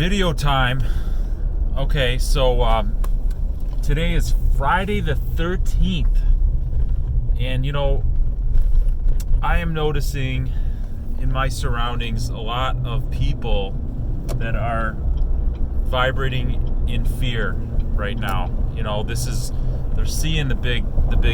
Video time. Okay, so today is Friday the 13th, and I am noticing in my surroundings a lot of people that are vibrating in fear right now. They're seeing the big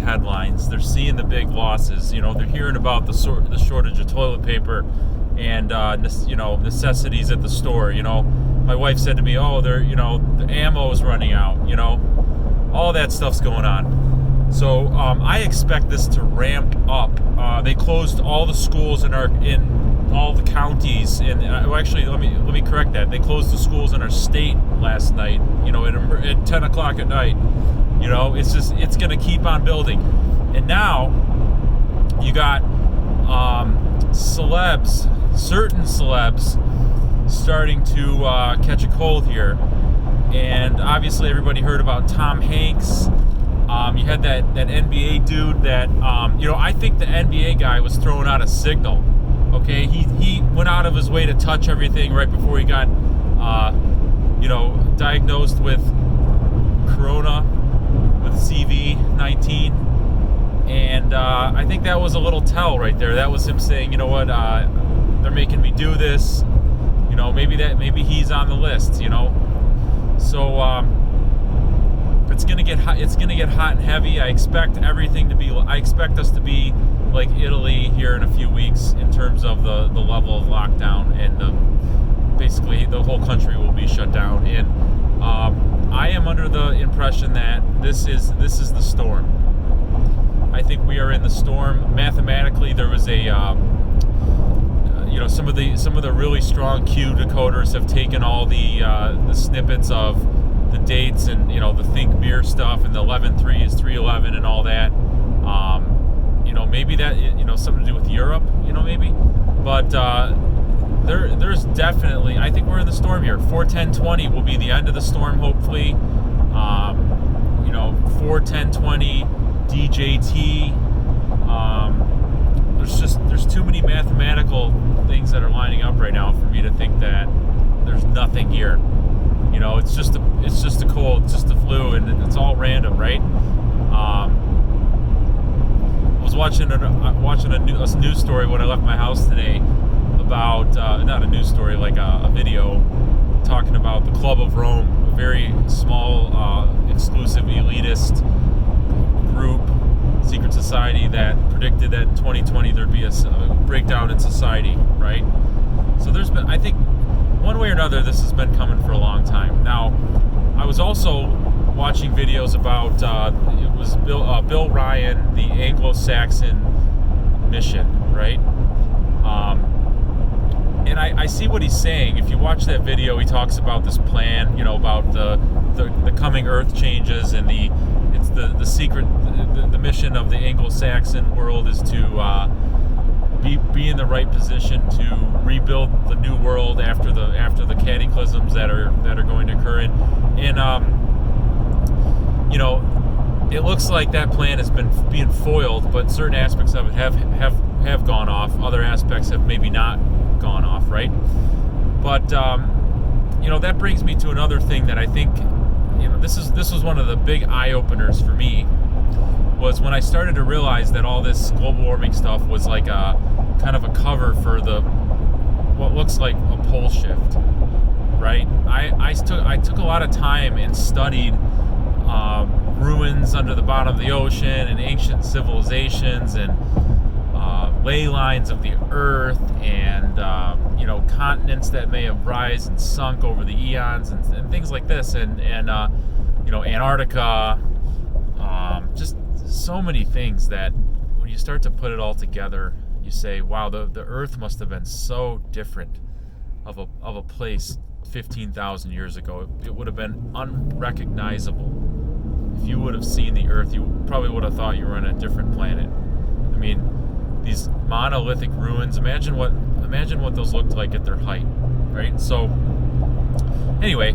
headlines, they're seeing the big losses. They're hearing about the shortage of toilet paper and necessities at the store. My wife said to me, the ammo is running out. All that stuff's going on. So I expect this to ramp up. They closed all the schools in all the counties, and actually, let me correct that. They closed the schools in our state last night. At 10 o'clock at night. It's going to keep on building, and now you got certain celebs starting to catch a cold here. And obviously everybody heard about Tom Hanks. You had that NBA dude that I think the NBA guy was throwing out a signal. Okay, he went out of his way to touch everything right before he got diagnosed with corona, with CV-19. And I think that was a little tell right there. That was him saying, they're making me do this. Maybe he's on the list. So it's gonna get hot. It's gonna get hot and heavy. I expect us to be like Italy here in a few weeks in terms of the level of lockdown, and basically the whole country will be shut down. And I am under the impression that this is the storm. I think we are in the storm. Mathematically, there was some of the really strong Q decoders have taken all the snippets of the dates and the think mirror stuff, and the 11/3 is 3/11 and all that. Maybe that something to do with Europe, maybe. But there's definitely, I think we're in the storm here. 4/10/20 will be the end of the storm, hopefully. 4/10/20 DJT. There's too many mathematical things that are lining up right now for me to think that there's nothing here. It's just a cold, it's just a flu, and it's all random, right? I was watching a news story when I left my house today about not a news story, like a video talking about the Club of Rome, a very small, exclusive, elitist group, secret society that predicted that in 2020 there'd be a breakdown in society, right? So there's been, I think, one way or another, this has been coming for a long time. Now, I was also watching videos about it was Bill Ryan, the Anglo-Saxon mission, right? And I see what he's saying. If you watch that video, he talks about this plan, about the coming Earth changes, and the secret, the mission of the Anglo-Saxon world is to be in the right position to rebuild the new world after the cataclysms that are going to occur. It looks like that plan has been being foiled, but certain aspects of it have gone off. Other aspects have maybe not gone off, right? But that brings me to another thing that I think this was one of the big eye openers for me, was when I started to realize that all this global warming stuff was like a kind of a cover for what looks like a pole shift, right? I took a lot of time and studied ruins under the bottom of the ocean and ancient civilizations and ley lines of the earth and continents that may have risen and sunk over the eons and things like this, and Antarctica, just so many things that when you start to put it all together, you say, wow, the earth must have been so different of a place 15,000 years ago. It would have been unrecognizable. If you would have seen the earth, you probably would have thought you were on a different planet. I mean, these monolithic ruins, imagine what those looked like at their height, right? So anyway,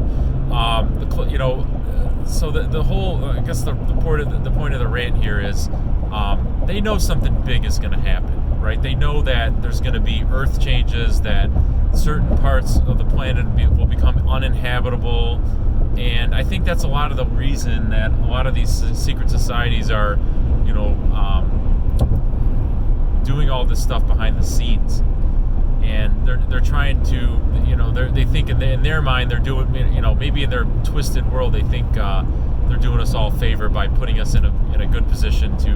so the whole, I guess the point of the rant here is they know something big is going to happen, right? They know that there's going to be earth changes, that certain parts of the planet will become uninhabitable. And I think that's a lot of the reason that a lot of these secret societies are, doing all this stuff behind the scenes. And they're trying to, they think in their mind they're doing, maybe in their twisted world they think they're doing us all a favor by putting us in a good position to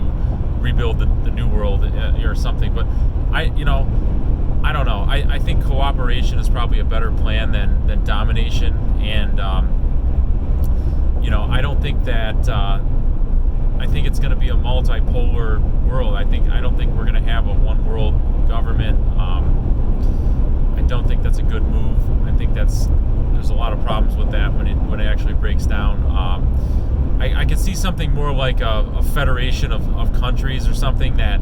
rebuild the new world or something. But I don't know. I think cooperation is probably a better plan than domination. And I don't think that. I think it's going to be a multipolar world. I don't think we're going to have a one world government. I don't think that's a good move. I think there's a lot of problems with that when it actually breaks down. I could see something more like a federation of countries or something that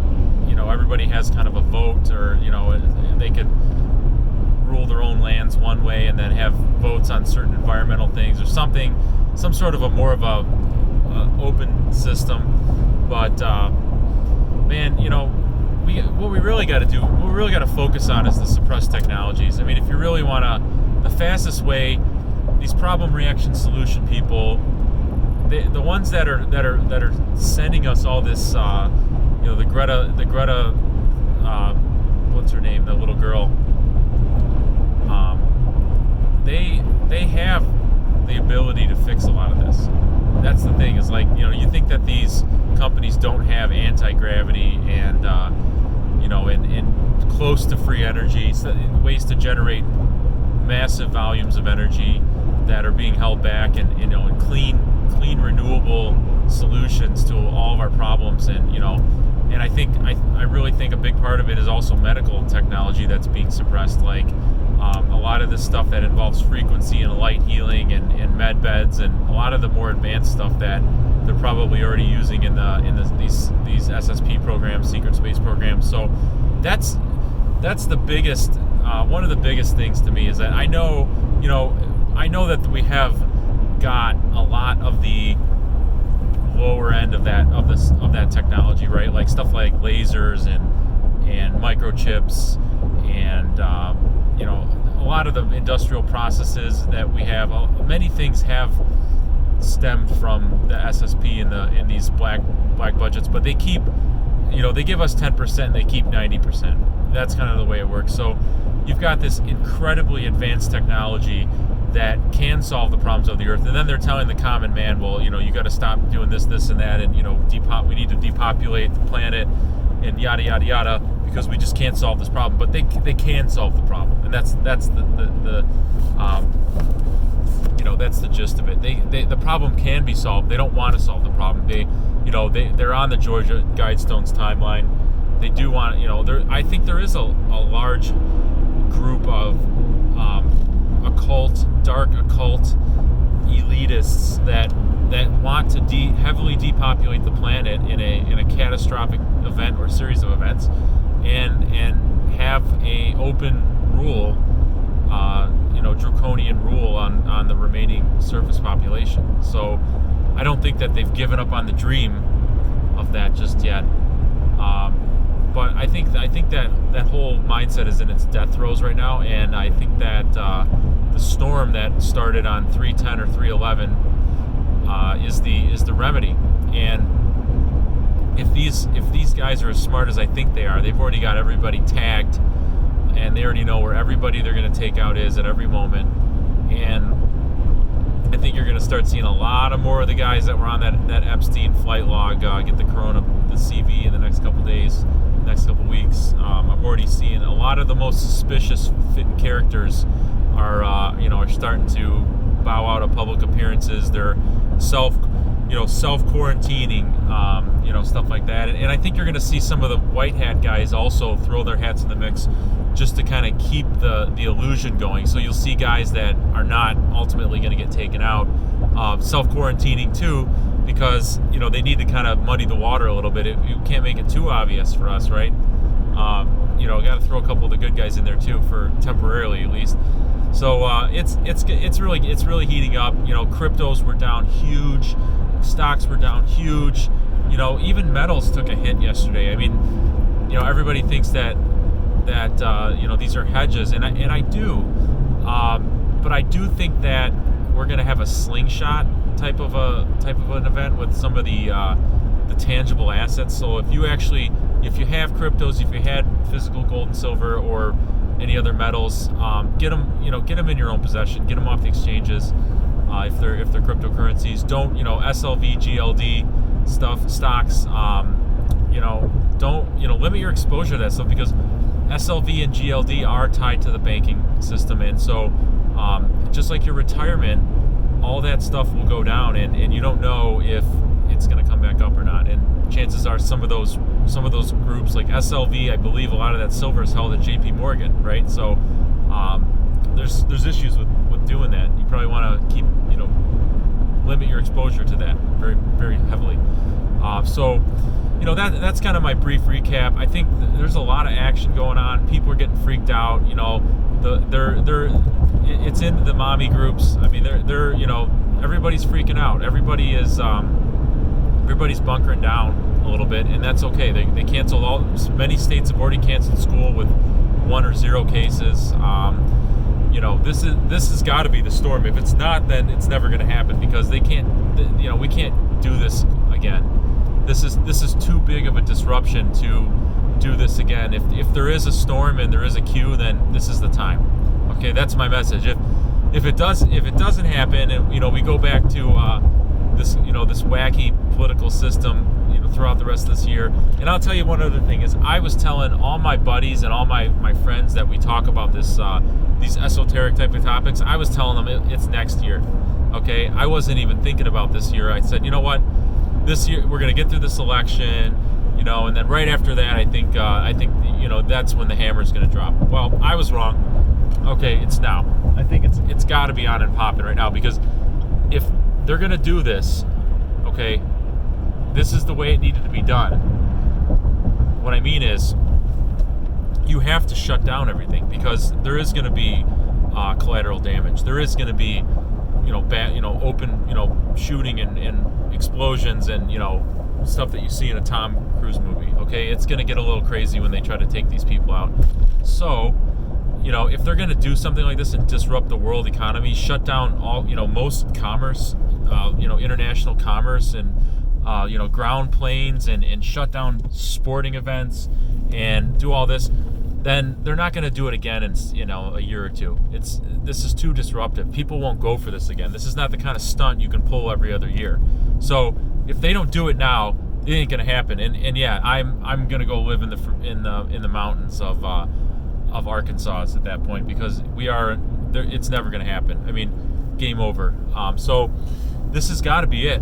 everybody has kind of a vote, or they could rule their own lands one way and then have votes on certain environmental things or something, some sort of a more of a open system. But man, what we really got to focus on is the suppressed technologies. I mean, if you really want the fastest way, these problem reaction solution people, the ones that are sending us all this, the Greta, what's her name, the little girl, they have the ability to fix a lot of this. That's the thing, is like, you think that these companies don't have anti-gravity and close to free energy, ways to generate massive volumes of energy that are being held back, and clean renewable solutions to all of our problems. And I really think a big part of it is also medical technology that's being suppressed, like a lot of this stuff that involves frequency and light healing and med beds, and a lot of the more advanced stuff that they're probably already using in these SSP programs, secret space programs. So that's the biggest, one of the biggest things to me, is that I know that we have got a lot of the lower end of that technology, right? Like stuff like lasers and microchips, and a lot of the industrial processes that we have. Many things have stemmed from the SSP in these black budgets, but they keep, they give us 10% and they keep 90%. That's kind of the way it works. So you've got this incredibly advanced technology that can solve the problems of the earth, and then they're telling the common man, well, you got to stop doing this, and that, and we need to depopulate the planet, and yada yada yada, because we just can't solve this problem. But they can solve the problem, and that's the gist of it. The problem can be solved. They don't want to solve the problem. They're on the Georgia Guidestones timeline. They do want, I think there is a large group of dark occult elitists that want to heavily depopulate the planet in a catastrophic event or series of events, and have a open rule, draconian rule on the remaining surface population. So I don't think that they've given up on the dream of that just yet. But I think that whole mindset is in its death throes right now, and I think that the storm that started on 310 or 311 is the remedy. And if these guys are as smart as I think they are, they've already got everybody tagged, and they already know where everybody they're going to take out is at every moment. And I think you're going to start seeing a lot of more of the guys that were on that Epstein flight log get the CV in the next couple days, next couple weeks. I'm already seeing a lot of the most suspicious characters are starting to bow out of public appearances. They're self-quarantining, stuff like that. And I think you're going to see some of the white hat guys also throw their hats in the mix, just to kind of keep the illusion going. So you'll see guys that are not ultimately going to get taken out, self-quarantining too, because they need to kind of muddy the water a little bit. You can't make it too obvious for us, right? Got to throw a couple of the good guys in there too, for temporarily at least. So it's really heating up. Cryptos were down huge, stocks were down huge. Even metals took a hit yesterday. I mean, everybody thinks that these are hedges, and I do, but I do think that we're going to have a slingshot type of an event with some of the tangible assets. So if you have cryptos, if you had physical gold and silver or any other metals, get them in your own possession, get them off the exchanges. If they're cryptocurrencies, don't SLV, GLD stocks. Don't limit your exposure to that stuff, because SLV and GLD are tied to the banking system, and so just like your retirement, all that stuff will go down, and you don't know if it's going to come back up or not. And chances are some of those groups like SLV, I believe a lot of that silver is held at JP Morgan, right? So there's issues with doing that. You probably want to keep limit your exposure to that very, very heavily. So that's kind of my brief recap. I think there's a lot of action going on. People are getting freaked out. It's in the mommy groups. I mean, they're everybody's freaking out. Everybody's bunkering down a little bit, and that's okay. They canceled many states have already canceled school with 1 or 0 cases. This has got to be the storm. If it's not, then it's never going to happen, because we can't do this again. This is too big of a disruption to do this again. If there is a storm and there is a queue, then this is the time. Okay, that's my message. If it doesn't happen, and we go back to this wacky political system throughout the rest of this year. And I'll tell you one other thing is, I was telling all my buddies and all my friends that we talk about these esoteric type of topics, I was telling them it's next year. Okay, I wasn't even thinking about this year. I said, you know what, this year we're going to get through this election, and then right after that, I think that's when the hammer's going to drop. Well, I was wrong. Okay, it's now. I think it's got to be on and popping right now, because if they're going to do this, okay, this is the way it needed to be done. What I mean is, you have to shut down everything, because there is going to be collateral damage. There is going to be, open, shooting and explosions and, stuff that you see in a Tom Cruise movie. Okay, it's going to get a little crazy when they try to take these people out. So, if they're going to do something like this and disrupt the world economy, shut down all, most commerce, international commerce, and ground planes, and shut down sporting events, and do all this, then they're not going to do it again in a year or two. This is too disruptive. People won't go for this again. This is not the kind of stunt you can pull every other year. So if they don't do it now, it ain't going to happen. And yeah, I'm going to go live in the mountains of Arkansas at that point, because it's never going to happen. I mean, game over. So this has got to be it.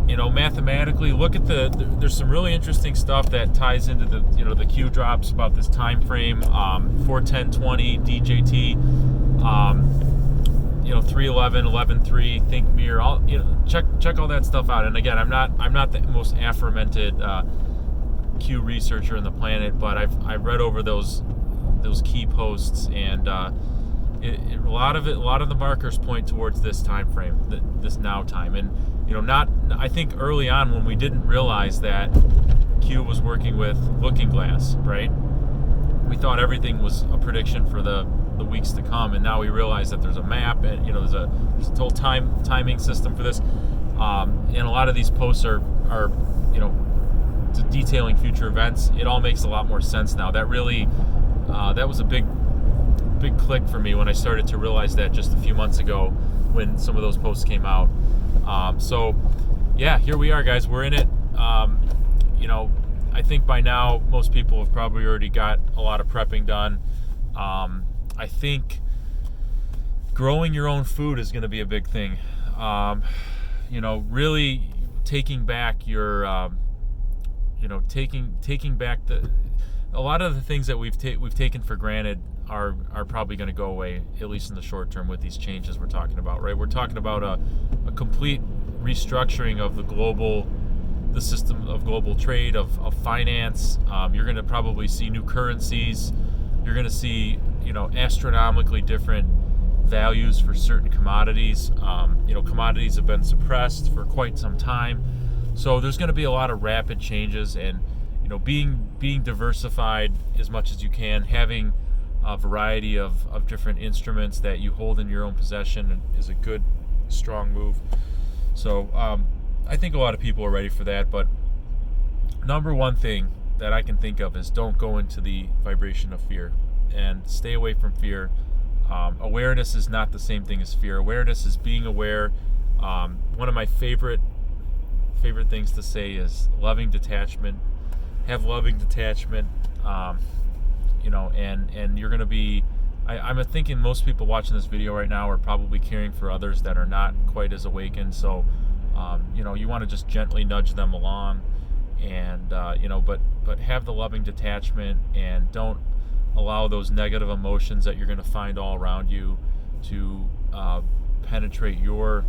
Mathematically, look at there's some really interesting stuff that ties into the Q drops about this time frame, 41020 DJT, 311 113 think mirror, check all that stuff out. And again, I'm not the most aforemented Q researcher in the planet, but I've read over those key posts, and a lot of the markers point towards this time frame, this now time. And I think early on, when we didn't realize that Q was working with Looking Glass, right? We thought everything was a prediction for the weeks to come, and now we realize that there's a map, and there's a whole timing system for this. And a lot of these posts are detailing future events. It all makes a lot more sense now. That really that was a big click for me when I started to realize that just a few months ago, when some of those posts came out. So yeah, here we are, guys. We're in it. I think by now most people have probably already got a lot of prepping done. I think growing your own food is going to be a big thing. Really taking back your, taking back a lot of the things that we've taken for granted are probably going to go away, at least in the short term, with these changes we're talking about, right? We're talking about a complete restructuring of the system of global trade, of finance. You're going to probably see new currencies. You're going to see, astronomically different values for certain commodities. Commodities have been suppressed for quite some time. So there's going to be a lot of rapid changes, and being diversified as much as you can, having a variety of different instruments that you hold in your own possession is a good, strong move. So I think a lot of people are ready for that, but number one thing that I can think of is don't go into the vibration of fear and stay away from fear. Awareness is not the same thing as fear. Awareness is being aware. One of my favorite things to say is loving detachment. Have loving detachment, and you're going to be, I'm thinking most people watching this video right now are probably caring for others that are not quite as awakened. So, you want to just gently nudge them along, and but have the loving detachment, and don't allow those negative emotions that you're going to find all around you to penetrate your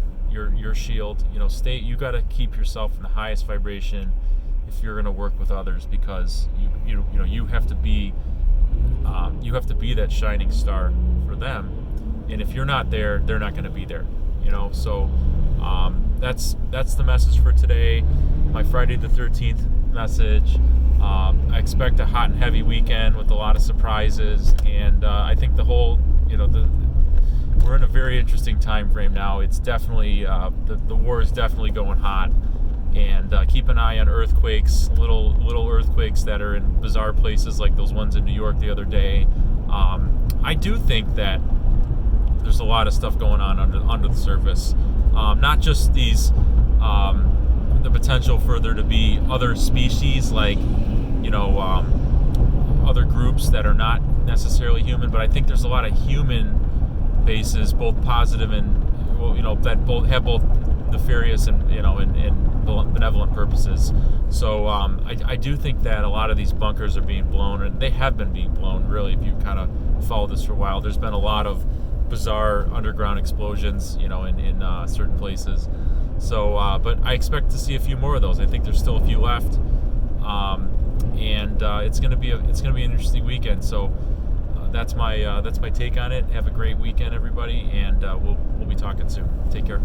shield. You got to keep yourself in the highest vibration if you're going to work with others, because you have to be that shining star for them, and if you're not there, they're not going to be there. So that's the message for today, my Friday the 13th message. I expect a hot and heavy weekend with a lot of surprises, and I think the whole we're in a very interesting time frame now. It's definitely the war is definitely going hot, and keep an eye on earthquakes, little earthquakes that are in bizarre places like those ones in New York the other day. I do think that there's a lot of stuff going on under the surface, not just these the potential for there to be other species, like other groups that are not necessarily human, but I think there's a lot of human bases, both positive and that have both nefarious and benevolent purposes. So I do think that a lot of these bunkers are being blown, and they have been being blown. Really, if you kind of followed this for a while, there's been a lot of bizarre underground explosions, in certain places. So, but I expect to see a few more of those. I think there's still a few left, and it's gonna be an interesting weekend. So that's my take on it. Have a great weekend, everybody, and we'll be talking soon. Take care.